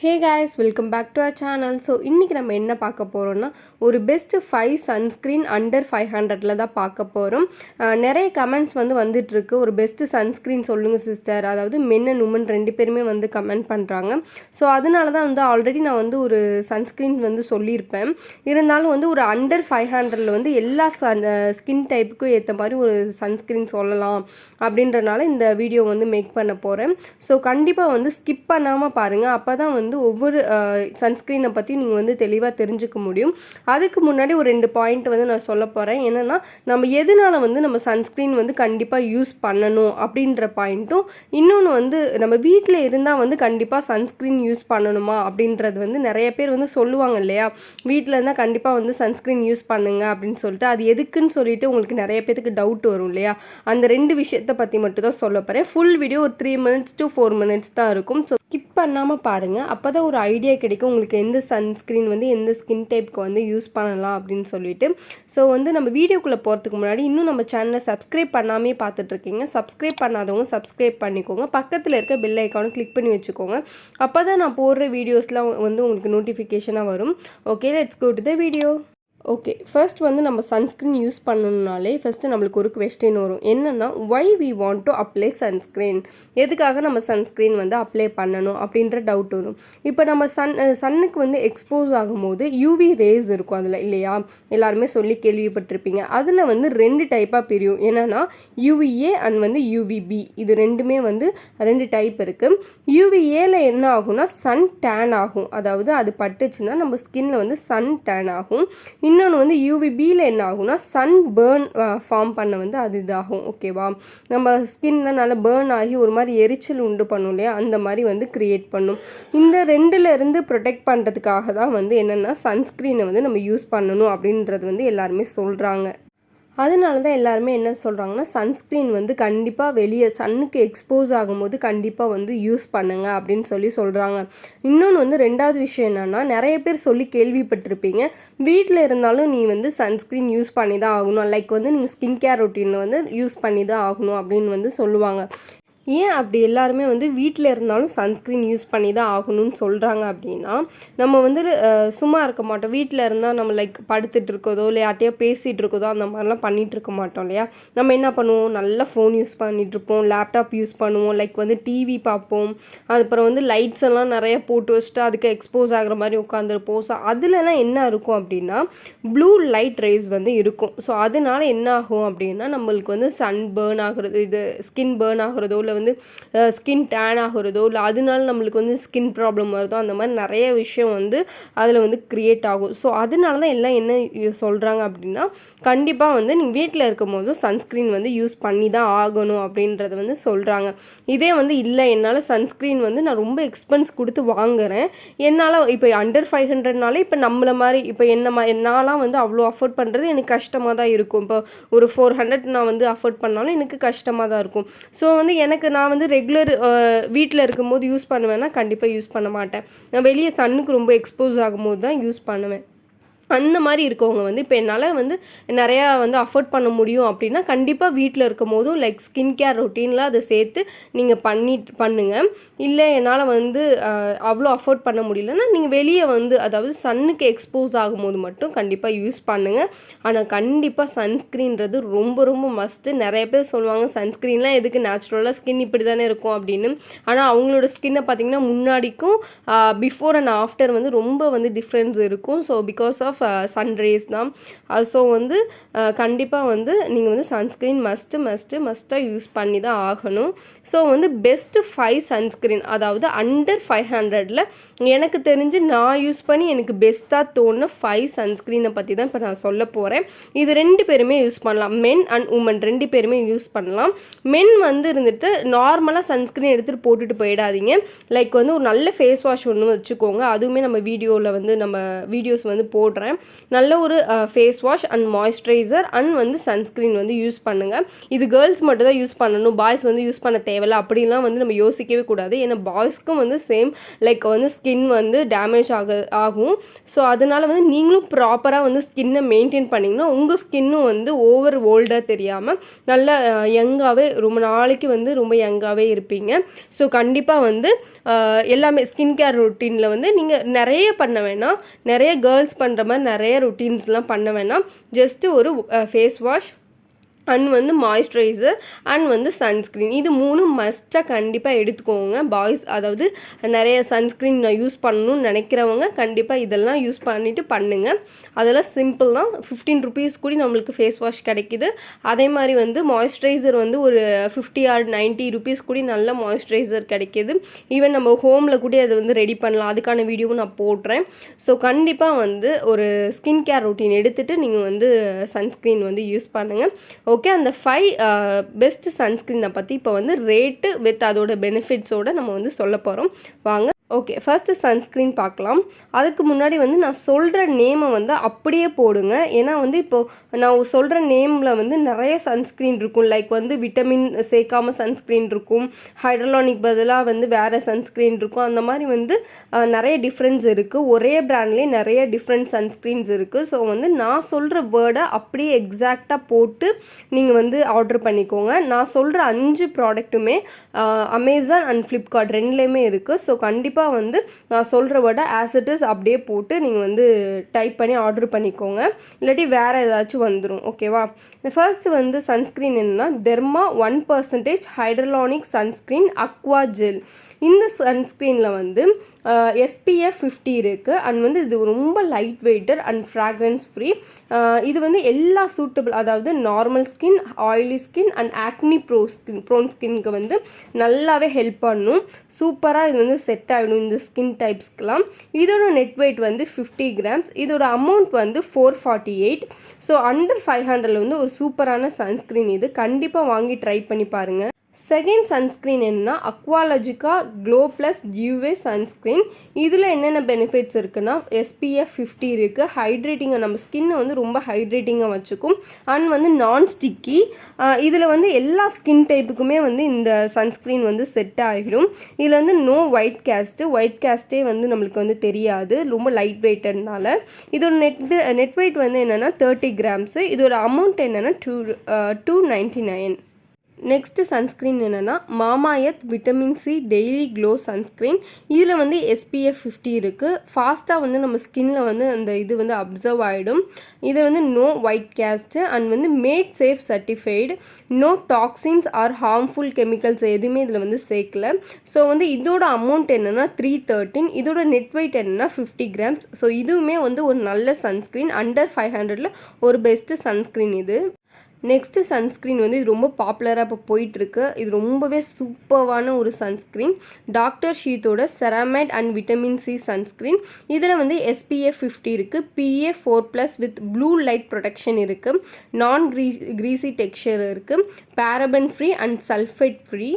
Hey guys, welcome back to our channel. So இன்றைக்கி நம்ம என்ன பார்க்க போகிறோம்னா ஒரு பெஸ்ட்டு 5 சன்ஸ்க்ரீன் அண்டர் 500 தான் பார்க்க போகிறோம். நிறைய கமெண்ட்ஸ் வந்துட்டுருக்கு, ஒரு பெஸ்ட்டு சன்ஸ்க்ரீன் சொல்லுங்கள் சிஸ்டர். அதாவது மென் அண்ட் உமன் ரெண்டு பேருமே கமெண்ட் பண்ணுறாங்க. ஸோ அதனால தான் ஆல்ரெடி நான் ஒரு சன்ஸ்க்ரீன் சொல்லியிருப்பேன். இருந்தாலும் ஒரு அண்டர் 500 எல்லா ஸ்கின் டைப்புக்கும் ஏற்ற மாதிரி ஒரு சன்ஸ்க்ரீன் சொல்லலாம் அப்படின்றனால இந்த வீடியோ மேக் பண்ண போகிறேன். ஸோ கண்டிப்பாக ஸ்கிப் பண்ணாமல் பாருங்கள். அப்போ தான் ஒவ்வொரு சன்ஸ்க்ரீனை பற்றி நீங்கள் தெளிவாக தெரிஞ்சுக்க முடியும். அதுக்கு முன்னாடி ஒரு 2 பாயிண்ட் நான் சொல்ல போகிறேன். என்னென்னா, நம்ம எதனால நம்ம சன்ஸ்க்ரீன் கண்டிப்பாக யூஸ் பண்ணணும் அப்படின்ற பாயிண்ட்டும், இன்னொன்று நம்ம வீட்டில் இருந்தால் கண்டிப்பாக சன்ஸ்க்ரீன் யூஸ் பண்ணணுமா அப்படின்றது நிறைய பேர் சொல்லுவாங்க இல்லையா, வீட்டில் இருந்தால் கண்டிப்பாக சன்ஸ்க்ரீன் யூஸ் பண்ணுங்க அப்படின்னு சொல்லிட்டு. அது எதுக்குன்னு சொல்லிட்டு உங்களுக்கு நிறைய பேருக்கு டவுட் வரும் இல்லையா. அந்த 2 விஷயத்தை பற்றி மட்டும் தான் சொல்ல போகிறேன். ஃபுல் வீடியோ ஒரு 3 minutes to 4 minutes தான் இருக்கும். ஸோ ஸ்கிப் பண்ணாமல் பாருங்கள். அப்போ தான் ஒரு ஐடியா கிடைக்கும் உங்களுக்கு எந்த சன்ஸ்க்ரீன் எந்த ஸ்கின் டைப்புக்கு யூஸ் பண்ணலாம் அப்படின்னு சொல்லிட்டு. ஸோ நம்ம வீடியோக்குள்ளே போகிறதுக்கு முன்னாடி இன்னும் நம்ம சேனலை சப்ஸ்கிரைப் பண்ணாமே பார்த்துட்ருக்கீங்க. சப்ஸ்கிரைப் பண்ணாதவங்க சப்ஸ்கிரைப் பண்ணிக்கோங்க. பக்கத்தில் இருக்க பெல் ஐக்கானை கிளிக் பண்ணி வச்சுக்கோங்க. அப்போ தான் நான் போடுற வீடியோஸ்லாம் உங்களுக்கு நோட்டிஃபிகேஷனாக வரும். Okay, let's go to the video. Okay, first நம்ம சன்ஸ்க்ரீன் யூஸ் பண்ணணுன்னாலே ஃபஸ்ட்டு நம்மளுக்கு ஒரு கொஸ்டின் வரும். என்னென்னா, why we want to apply sunscreen, எதுக்காக நம்ம சன்ஸ்க்ரீன் அப்ளை பண்ணணும் அப்படின்ற டவுட் வரும். இப்போ நம்ம சன்னுக்கு எக்ஸ்போஸ் ஆகும்போது யூவி ரேஸ் இருக்கும் அதில் இல்லையா, எல்லாருமே சொல்லி கேள்விப்பட்டிருப்பீங்க. அதில் 2 டைப்பாக பிரியும். என்னென்னா யூவிஏ அண்ட் யூவிபி, இது ரெண்டுமே 2 டைப் இருக்குது. யூவிஏல என்ன ஆகும்னா சன் டேன் ஆகும், அதாவது அது பட்டுச்சுன்னா நம்ம ஸ்கின்னில் சன் டேன் ஆகும். இன்னொன்று யூவிபியில் என்ன ஆகும்னா சன் பேர்ன் ஃபார்ம் பண்ண அது இதாகும். ஓகேவா, நம்ம ஸ்கின்ல நல்லா பேர்ன் ஆகி ஒரு மாதிரி எரிச்சல் உண்டு பண்ணும் இல்லையா, அந்த மாதிரி க்ரியேட் பண்ணும். இந்த 2லேருந்து ப்ரொடெக்ட் பண்ணுறதுக்காக தான் என்னென்னா சன்ஸ்க்ரீனை நம்ம யூஸ் பண்ணணும் அப்படின்றது எல்லாருமே சொல்கிறாங்க. அதனால தான் எல்லாருமே என்ன சொல்கிறாங்கன்னா, சன்ஸ்க்ரீன் கண்டிப்பாக வெளியே சன்னுக்கு எக்ஸ்போஸ் ஆகும்போது கண்டிப்பாக யூஸ் பண்ணுங்க அப்படின்னு சொல்கிறாங்க. இன்னொன்று 2வது விஷயம் என்னென்னா, நிறைய பேர் சொல்லி கேள்விப்பட்டிருப்பீங்க, வீட்டில் இருந்தாலும் நீ சன்ஸ்க்ரீன் யூஸ் பண்ணி தான் ஆகணும், லைக் நீங்கள் ஸ்கின் கேர் ரொட்டீனில் யூஸ் பண்ணி தான் ஆகணும் அப்படின்னு சொல்லுவாங்க. ஏன் அப்படி எல்லாருமே வீட்டில் இருந்தாலும் சன்ஸ்க்ரீன் யூஸ் பண்ணி தான் ஆகணும்னு சொல்கிறாங்க அப்படின்னா, நம்ம சும்மா இருக்க மாட்டோம். வீட்டில் இருந்தால் நம்ம லைக் படுத்துட்டு இருக்கதோ இல்லை யார்ட்டையோ பேசிகிட்டு இருக்கதோ அந்த மாதிரிலாம் பண்ணிகிட்டு இருக்க மாட்டோம் இல்லையா. நம்ம என்ன பண்ணுவோம், நல்லா ஃபோன் யூஸ் பண்ணிகிட்ருப்போம், லேப்டாப் யூஸ் பண்ணுவோம், லைக் டிவி பார்ப்போம். அதுக்கப்புறம் லைட்ஸ் எல்லாம் நிறைய போட்டு வச்சுட்டு அதுக்கு எக்ஸ்போஸ் ஆகிற மாதிரி உட்காந்துருப்போம். ஸோ அதுலலாம் என்ன இருக்கும் அப்படின்னா, ப்ளூ லைட் ரேஸ் இருக்கும். ஸோ அதனால என்ன ஆகும் அப்படின்னா, நம்மளுக்கு சன் பேர்ன் ஆகுறது, இது ஸ்கின் பேர்ன் ஆகுறதோ இல்லை ஸ்கின் டேன் ஆகுறதோ இல்லை அதனால நம்மளுக்கு ஸ்கின் ப்ராப்ளம் வருதோ, அந்த மாதிரி நிறைய விஷயம் அதில் க்ரியேட் ஆகும். ஸோ அதனால தான் எல்லாம் என்ன சொல்கிறாங்க அப்படின்னா, கண்டிப்பாக நீங்கள் வீட்டில் இருக்கும் போதும் சன்ஸ்க்ரீன் யூஸ் பண்ணி தான் ஆகணும் அப்படின்றத சொல்கிறாங்க. இதே இல்லை என்னால் சன்ஸ்க்ரீன் நான் ரொம்ப எக்ஸ்பென்ஸ் கொடுத்து வாங்குகிறேன், என்னால் இப்போ அண்டர் 500னாலே இப்போ நம்மளை மாதிரி இப்போ என்னாலாம் அவ்வளோ அஃபோர்ட் பண்ணுறது எனக்கு கஷ்டமாக தான் இருக்கும். இப்போ ஒரு 400 நான் அஃபோர்ட் பண்ணாலும் எனக்கு கஷ்டமாக தான் இருக்கும். ஸோ எனக்கு நான் ரெகுலர் வீட்டில் இருக்கும்போது யூஸ் பண்ணுவேன்னா கண்டிப்பாக யூஸ் பண்ண மாட்டேன். நான் வெளியே சன்னுக்கு ரொம்ப எக்ஸ்போஸ் ஆகும்போது தான் யூஸ் பண்ணுவேன். அந்த மாதிரி இருக்கவங்க இப்போ என்னால் நிறையா அஃபோர்ட் பண்ண முடியும் அப்படின்னா கண்டிப்பாக வீட்டில் இருக்கும் போதும் லைக் ஸ்கின் கேர் ரொட்டீனில் அதை சேர்த்து நீங்கள் பண்ணுங்கள். இல்லை என்னால் அவ்வளோ அஃபோர்ட் பண்ண முடியலன்னா நீங்கள் வெளியே அதாவது சன்னுக்கு எக்ஸ்போஸ் ஆகும்போது மட்டும் கண்டிப்பாக யூஸ் பண்ணுங்கள். ஆனால் கண்டிப்பாக சன்ஸ்க்ரீன்றது ரொம்ப ரொம்ப மஸ்ட்டு. நிறைய பேர் சொல்லுவாங்க சன்ஸ்க்ரீன்லாம் எதுக்கு, நேச்சுரலாக ஸ்கின் இப்படி தானே இருக்கும் அப்படின்னு. ஆனால் அவங்களோட ஸ்கின்னை பார்த்திங்கன்னா முன்னாடிக்கும் பிஃபோர் அண்ட் ஆஃப்டர் ரொம்ப டிஃப்ரென்ஸ் இருக்கும். ஸோ பிகாஸ் ஆஃப் சன்ரேஸ் தான். ஸோ கண்டிப்பாக நீங்கள் சன்ஸ்க்ரீன் மஸ்ட்டாக யூஸ் பண்ணி தான் ஆகணும். ஸோ பெஸ்ட்டு 5 சன்ஸ்க்ரீன், அதாவது அண்டர் 500ல் எனக்கு தெரிஞ்சு நான் யூஸ் பண்ணி எனக்கு பெஸ்ட்டாக தோணுன 5 சன்ஸ்க்ரீனை பற்றி தான் இப்போ நான் சொல்ல போகிறேன். இது 2 பேருமே யூஸ் பண்ணலாம், மென் அண்ட் உமன் 2 பேருமே யூஸ் பண்ணலாம். மென் இருந்துட்டு நார்மலாக சன்ஸ்க்ரீன் எடுத்துகிட்டு போட்டுட்டு போயிடாதீங்க. லைக் ஒரு நல்ல ஃபேஸ் வாஷ் ஒன்று வச்சுக்கோங்க. அதுவுமே நம்ம வீடியோவில் நம்ம வீடியோஸ் போடுறேன். நல்ல ஒரு face wash and moisturiser and sunscreen use பண்ணுங்கள். இது கேர்ள்ஸ் மட்டும் தான் யூஸ் பண்ணணும், பாய்ஸ் யூஸ் பண்ண தேவையில்லை அப்படின்லாம் நம்ம யோசிக்கவே கூடாது. ஏன்னா பாய்ஸ்க்கும் சேம் லைக் ஸ்கின் டேமேஜ் ஆகும். ஸோ அதனால் நீங்களும் ப்ராப்பராக ஸ்கின்னை மெயின்டைன் பண்ணிங்கன்னா உங்கள் ஸ்கின்னும் ஓவர் ஓல்டாக தெரியாமல் நல்ல யங்காகவே ரொம்ப நாளைக்கு ரொம்ப யங்காகவே இருப்பீங்க. ஸோ கண்டிப்பாக எல்லாமே ஸ்கின் கேர் ரொட்டீனில் வந்து நீங்கள் நிறைய பண்ண வேணாம், நிறைய கேர்ள்ஸ் பண்ணுற மாதிரி நிறைய ரொட்டீன்ஸ்லாம் பண்ண வேணாம். ஜஸ்ட்டு ஒரு ஃபேஸ் வாஷ் அண்ட் வந்து மாய்ஸ்சரைசர் அண்ட் வந்து சன்ஸ்க்ரீன், இது 3 மஸ்ட்டாக கண்டிப்பாக எடுத்துக்கோங்க பாய்ஸ். அதாவது நிறைய சன்ஸ்க்ரீன் யூஸ் பண்ணணும்னு நினைக்கிறவங்க கண்டிப்பாக இதெல்லாம் யூஸ் பண்ணிவிட்டு பண்ணுங்கள். அதெல்லாம் சிம்பிள் தான். 15 ருபீஸ் கூட நம்மளுக்கு ஃபேஸ் வாஷ் கிடைக்கிது. அதே மாதிரி வந்து மாய்ஸ்சரைசர் வந்து ஒரு 50 ஆர் 90 ருபீஸ் கூட நல்ல மாய்ஸ்சரைசர் கிடைக்கிது. ஈவன் நம்ம ஹோமில் கூட அதை வந்து ரெடி பண்ணலாம். அதுக்கான வீடியோவும் நான் போடுறேன். ஸோ கண்டிப்பாக வந்து ஒரு ஸ்கின் கேர் ரொட்டீன் எடுத்துகிட்டு நீங்கள் வந்து சன்ஸ்க்ரீன் வந்து யூஸ் பண்ணுங்கள். ஓகே, அந்த 5 பெஸ்ட் சன்ஸ்க்ரீனை பற்றி இப்போ வந்து ரேட்டு வித் அதோட பெனிஃபிட்ஸோடு நம்ம வந்து சொல்ல போகிறோம். வாங்க. ஓகே, ஃபஸ்ட்டு சன்ஸ்க்ரீன் பார்க்கலாம். அதுக்கு முன்னாடி வந்து நான் சொல்கிற நேமை வந்து அப்படியே போடுங்க. ஏன்னா வந்து இப்போது நான் சொல்கிற நேமில் வந்து நிறைய சன்ஸ்க்ரீன் இருக்கும். லைக் வந்து விட்டமின் சேர்க்காமல் சன்ஸ்க்ரீன் இருக்கும், ஹைட்ரலானிக் பதிலாக வந்து வேறு சன்ஸ்க்ரீன் இருக்கும். அந்த மாதிரி வந்து நிறைய டிஃப்ரென்ஸ் இருக்குது. ஒரே ப்ராண்ட்லேயே நிறைய டிஃப்ரெண்ட் சன்ஸ்க்ரீன்ஸ் இருக்குது. ஸோ வந்து நான் சொல்கிற வேர்டை அப்படியே எக்ஸாக்டாக போட்டு நீங்கள் வந்து ஆர்டர் பண்ணிக்கோங்க. நான் சொல்கிற 5 ப்ராடக்ட்டுமே அமேசான் அண்ட் ஃப்ளிப்கார்ட் ரெண்டுலேயுமே இருக்குது. ஸோ கண்டிப்பாக வந்து நான் சொல்கிற வேர்டை ஆஸ் இட் இஸ் அப்படியே போட்டு நீங்கள் வந்து டைப் பண்ணி ஆர்டர் பண்ணிக்கோங்க. இல்லாட்டி வேறு ஏதாச்சும் வந்துடும். ஓகேவா? ஃபர்ஸ்ட் வந்து சன்ஸ்க்ரீன் என்னென்னா derma 1% hyaluronic sunscreen Aqua gel. இந்த சன்ஸ்க்ரீனில் வந்து SPF 50 இருக்குது. அண்ட் வந்து இது ரொம்ப light weighter and fragrance free. இது வந்து எல்லா சூட்டபிள், அதாவது normal skin, oily skin and acne prone ஸ்கின்க்கு வந்து நல்லாவே ஹெல்ப் பண்ணும். சூப்பராக இது வந்து செட் ஆகிடும் இந்த ஸ்கின் டைப்ஸ்க்கெலாம். இதோட நெட் வெயிட் வந்து 50 கிராம்ஸ். இதோட அமௌண்ட் வந்து 448. ஸோ அண்டர் 500 வந்து ஒரு சூப்பரான சன்ஸ்க்ரீன். இது கண்டிப்பாக வாங்கி ட்ரை பண்ணி பாருங்கள். செகண்ட் சன்ஸ்க்ரீன் என்னென்னா அக்வாலஜிகா க்ளோ ப்ளஸ் ஜியூவே சன்ஸ்க்ரீன். இதில் என்னென்ன பெனிஃபிட்ஸ் இருக்குன்னா SPF 50 இருக்குது. ஹைட்ரேட்டிங்காக நம்ம ஸ்கின்னை வந்து ரொம்ப ஹைட்ரேட்டிங்காக வச்சுக்கும். அண்ட் வந்து நான் ஸ்டிக்கி. இதில் வந்து எல்லா ஸ்கின் டைப்புக்குமே வந்து இந்த சன்ஸ்க்ரீன் வந்து செட் ஆகிடும். இதில் வந்து நோ ஒயிட் கேஸ்ட்டே வந்து நம்மளுக்கு வந்து தெரியாது, ரொம்ப லைட் வெயிட்டட்னால. இதோட நெட் வெயிட் வந்து என்னென்னா 30 கிராம்ஸு. இதோட அமௌண்ட் என்னென்னா 299. நெக்ஸ்ட்டு சன்ஸ்க்ரீன் என்னென்னா Mamaearth vitamin C daily glow sunscreen. இதில் வந்து SPF 50 இருக்குது. ஃபாஸ்ட்டாக வந்து நம்ம ஸ்கின்னில் வந்து அந்த இது வந்து அப்சர்வ் ஆகிடும். இது வந்து நோ ஒயிட் கேஸ்ட்டு அண்ட் வந்து made safe certified. No toxins or harmful chemicals எதுவுமே இதில் வந்து சேர்க்கல. ஸோ வந்து இதோட அமௌண்ட் என்னென்னா 313. இதோட நெட் வெயிட் என்னென்னா 50 கிராம்ஸ். ஸோ இதுவுமே வந்து ஒரு நல்ல சன்ஸ்க்ரீன். அண்டர் 500 ஒரு பெஸ்ட்டு சன்ஸ்க்ரீன் இது. நெக்ஸ்ட்டு சன்ஸ்க்ரீன் வந்து இது ரொம்ப பாப்புலராக இப்போ போயிட்டுருக்கு. இது ரொம்பவே சூப்பர்வான ஒரு சன்ஸ்க்ரீன். டாக்டர் ஷீத்தோட ceramide and vitamin C sunscreen. இதில் வந்து SPF 50 இருக்குது. PA 4+ with blue light protection இருக்குது. நான் க்ரீஸி டெக்ஸ்சர் இருக்குது. Paraben free and sulphate free.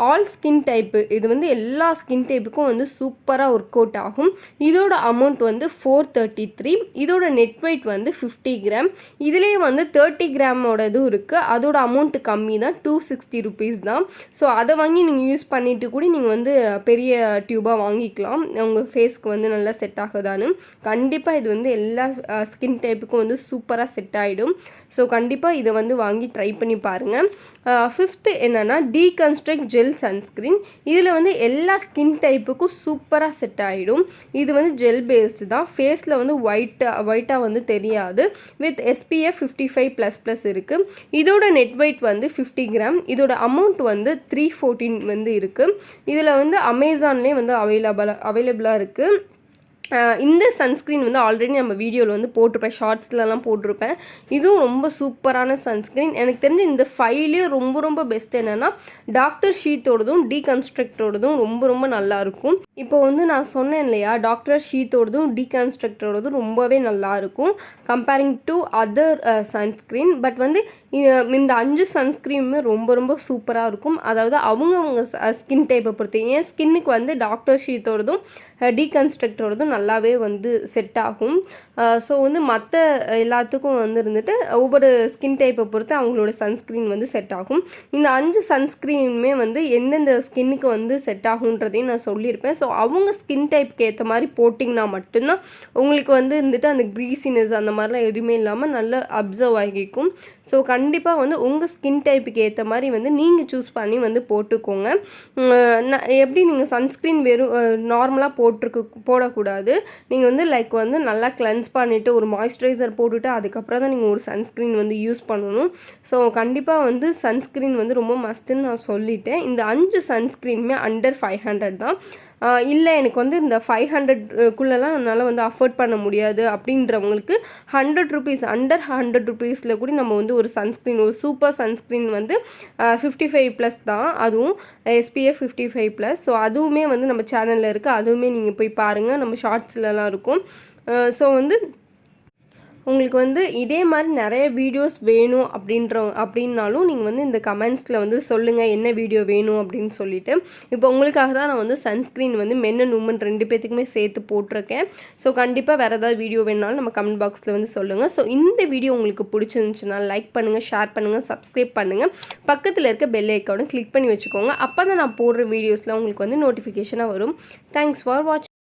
All skin type. இது வந்து எல்லா ஸ்கின் டைப்புக்கும் வந்து சூப்பராக ஒர்க் அவுட் ஆகும். இதோட அமௌண்ட் வந்து 433. இதோட நெட் வெயிட் வந்து 50 கிராம். இதுலேயே வந்து 30 கிராம் இதுவும் இருக்குது. அதோட அமௌண்ட்டு கம்மி தான், 260 ருபீஸ் தான். ஸோ அதை வாங்கி நீங்கள் யூஸ் பண்ணிவிட்டு கூட நீங்கள் வந்து பெரிய டியூபாக வாங்கிக்கலாம், உங்கள் ஃபேஸ்க்கு வந்து நல்லா செட் ஆகுதான்னு. கண்டிப்பாக இது வந்து எல்லா ஸ்கின் டைப்புக்கும் வந்து சூப்பராக செட் ஆகிடும். ஸோ கண்டிப்பாக இதை வந்து வாங்கி ட்ரை பண்ணி பாருங்கள். ஃபிஃப்த்து என்னென்னா டீகன்ஸ்ட்ரக்ட் ஜெல் சன்ஸ்க்ரீன். இதில் வந்து எல்லா ஸ்கின் டைப்புக்கும் சூப்பராக செட் ஆகிடும். இது வந்து ஜெல் பேஸ்டு தான். ஃபேஸில் வந்து ஒயிட்டாக வந்து தெரியாது. வித் SPF 55++ இருக்குது. இதோட நெட் வெயிட் வந்து 50 கிராம். இதோட அமௌண்ட் வந்து 314 வந்து இருக்குது. இதில் வந்து அமேசான்லேயே வந்து அவைலபிளாக இருக்குது. இந்த சன்ஸ்க்ரீன் வந்து ஆல்ரெடி நம்ம வீடியோவில் வந்து போட்டிருப்பேன், ஷார்ட்ஸ்லலாம் போட்டிருப்பேன். இதுவும் ரொம்ப சூப்பரான சன்ஸ்க்ரீன். எனக்கு தெரிஞ்சு இந்த 5லேயே ரொம்ப பெஸ்ட் என்னென்னா டாக்டர் ஷீத்தோடதும் டீகன்ஸ்ட்ரக்டோடதும் ரொம்ப நல்லாயிருக்கும். இப்போ வந்து நான் சொன்னேன் இல்லையா, டாக்டர் ஷீத்தோடதும் டீகன்ஸ்ட்ரக்டோடதும் ரொம்பவே நல்லாயிருக்கும் comparing to other sunscreen. But வந்து இந்த 5 சன்ஸ்க்ரீனுமே ரொம்ப சூப்பராக இருக்கும். அதாவது அவங்கவுங்க ஸ்கின் டைப்பை பொறுத்து. என் ஸ்கின்னுக்கு வந்து டாக்டர் ஷீத்தோடதும் டீகன்ஸ்ட்ரக்டோடதும் நல்லாவே வந்து செட் ஆகும். ஸோ வந்து மற்ற எல்லாத்துக்கும் வந்து இருந்துட்டு ஒவ்வொரு ஸ்கின் டைப்பை பொறுத்து அவங்களோட சன்ஸ்க்ரீன் வந்து செட் ஆகும். இந்த 5 சன்ஸ்க்ரீனுமே வந்து எந்தெந்த ஸ்கின்னுக்கு வந்து செட் ஆகுன்றதையும் நான் சொல்லியிருப்பேன். ஸோ அவங்க ஸ்கின் டைப்புக்கு ஏற்ற மாதிரி போட்டிங்கன்னா மட்டும்தான் உங்களுக்கு வந்து இருந்துட்டு அந்த க்ரீஸினஸ் அந்த மாதிரிலாம் எதுவுமே இல்லாமல் நல்லா அப்சர்வ் ஆகிக்கும். ஸோ கண்டிப்பாக வந்து உங்கள் ஸ்கின் டைப்புக்கு ஏற்ற மாதிரி வந்து நீங்கள் சூஸ் பண்ணி வந்து போட்டுக்கோங்க. எப்படி நீங்கள் சன்ஸ்க்ரீன் வெறும் நார்மலாக போடக்கூடாது. நீங்கள் வந்து லைக் வந்து நல்லா கிளென்ஸ் பண்ணிவிட்டு ஒரு மாய்ஸ்சரைசர் போட்டுவிட்டு அதுக்கப்புறம் தான் நீங்கள் ஒரு சன்ஸ்க்ரீன் வந்து யூஸ் பண்ணணும். ஸோ கண்டிப்பாக வந்து சன்ஸ்க்ரீன் வந்து ரொம்ப மஸ்ட்டுன்னு நான் சொல்லிட்டேன். இந்த 5 சன்ஸ்க்ரீனுமே அண்டர் 500 தான். இல்லை எனக்கு வந்து இந்த 500க்குள்ளெல்லாம் என்னால் வந்து அஃபோர்ட் பண்ண முடியாது அப்படின்றவங்களுக்கு ₹100 அண்டர் ₹100 கூட நம்ம வந்து ஒரு சன்ஸ்க்ரீன், ஒரு சூப்பர் சன்ஸ்க்ரீன் வந்து 55+ தான், அதுவும் SPF 55+. ஸோ அதுவுமே வந்து நம்ம சேனலில் இருக்குது, அதுவுமே நீங்கள் போய் பாருங்கள், நம்ம ஷார்ட்ஸ்லலாம் இருக்கும். ஸோ வந்து உங்களுக்கு வந்து இதே மாதிரி நிறைய வீடியோஸ் வேணும் அப்படின்னாலும் நீங்கள் வந்து இந்த கமெண்ட்ஸில் வந்து சொல்லுங்கள் என்ன வீடியோ வேணும் அப்படின்னு சொல்லிட்டு. இப்போ உங்களுக்காக தான் நான் வந்து சன்ஸ்க்ரீன் வந்து மென் அண்ட் உமன் 2 பேத்துக்குமே சேர்த்து போட்டிருக்கேன். ஸோ கண்டிப்பாக வேறு ஏதாவது வீடியோ வேணுனாலும் நம்ம கமெண்ட் பாக்ஸில் வந்து சொல்லுங்கள். ஸோ இந்த வீடியோ உங்களுக்கு பிடிச்சிருந்துச்சுன்னா லைக் பண்ணுங்கள், ஷேர் பண்ணுங்கள், சப்ஸ்கிரைப் பண்ணுங்கள், பக்கத்தில் இருக்க பெல் ஐக்கானை கிளிக் பண்ணி வச்சுக்கோங்க. அப்போ தான் நான் போடுற வீடியோஸில் உங்களுக்கு வந்து நோட்டிஃபிகேஷனாக வரும். தேங்க்ஸ் ஃபார் வாட்சிங்.